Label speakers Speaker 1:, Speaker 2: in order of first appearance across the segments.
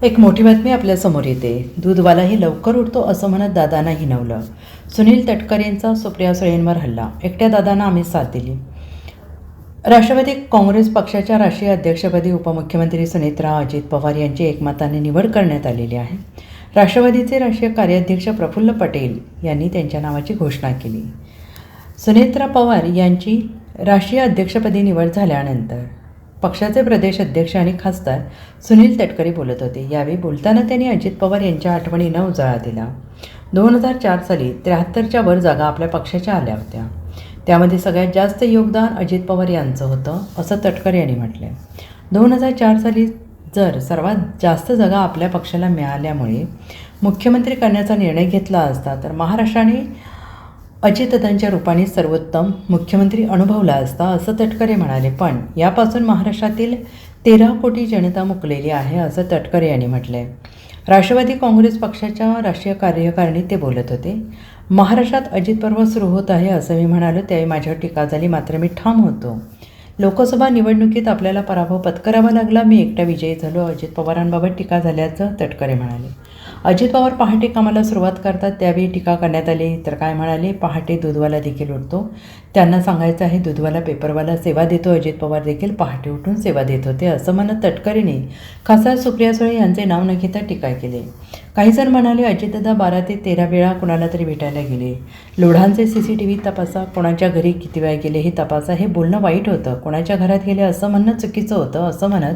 Speaker 1: एक मोठी बातमी आपल्यासमोर येते. दूधवालाही लवकर उठतो असं म्हणत दादांना हिणवलं. सुनील तटकरेंचा सुप्रिया सुळेंवर हल्ला. एकट्या दादांना आम्ही साथ दिली. राष्ट्रवादी काँग्रेस पक्षाच्या राष्ट्रीय अध्यक्षपदी उपमुख्यमंत्री सुनेत्रा अजित पवार यांची एकमताने निवड करण्यात आलेली आहे. राष्ट्रवादीचे राष्ट्रीय कार्याध्यक्ष प्रफुल्ल पटेल यांनी त्यांच्या नावाची घोषणा केली. सुनेत्रा पवार यांची राष्ट्रीय अध्यक्षपदी निवड झाल्यानंतर पक्षाचे प्रदेश अध्यक्ष आणि खासदार सुनील तटकरे बोलत होते. यावेळी बोलताना त्यांनी अजित पवार यांच्या आठवणींना उजाळा दिला. 2004 साली 73च्या वर जागा आपल्या पक्षाच्या आल्या होत्या. त्यामध्ये सगळ्यात जास्त योगदान अजित पवार यांचं होतं असं तटकरे यांनी म्हटलं. 2004 साली जर सर्वात जास्त जागा आपल्या पक्षाला मिळाल्यामुळे मुख्यमंत्री करण्याचा निर्णय घेतला असता तर महाराष्ट्राने अजितदादांच्या रूपाने सर्वोत्तम मुख्यमंत्री अनुभवला असता असं तटकरे म्हणाले. पण यापासून महाराष्ट्रातील 13 कोटी जनता मुकलेली आहे असं तटकरे यांनी म्हटलं आहे. राष्ट्रवादी काँग्रेस पक्षाच्या राष्ट्रीय कार्यकारिणीत ते बोलत होते. महाराष्ट्रात अजित पर्व सुरू होत आहे असं मी म्हणालो. त्यावेळी माझ्यावर टीका झाली, मात्र मी ठाम होतो. लोकसभा निवडणुकीत आपल्याला पराभव पत्करावा लागला. मी एकटा विजयी झालो. अजित पवारांबाबत टीका झाल्याचं तटकरे म्हणाले. अजित पवार पहाटे कामाला सुरुवात करतात त्यावेळी टीका करण्यात आली. तर काय म्हणाले, पहाटे दूधवाला देखील उठतो. त्यांना सांगायचं आहे दूधवाला पेपरवाला सेवा देतो. अजित पवार देखील पहाटे उठून सेवा देत होते असं म्हणत तटकरेने खासदार सुप्रिया सुळे यांचे नाव न घेता टीका केली. काही जण म्हणाले अजितदादा 12 ते 13 वेळा कुणाला तरी भेटायला गेले. लोढांचे CCTV तपासा, कोणाच्या घरी किती वेळा गेले हे तपासा. हे बोलणं वाईट होतं. कोणाच्या घरात गेले असं म्हणणं चुकीचं होतं असं म्हणत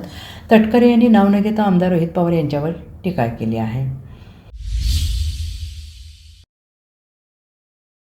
Speaker 1: तटकरे यांनी नाव न घेता आमदार रोहित पवार यांच्यावर टीका केली आहे.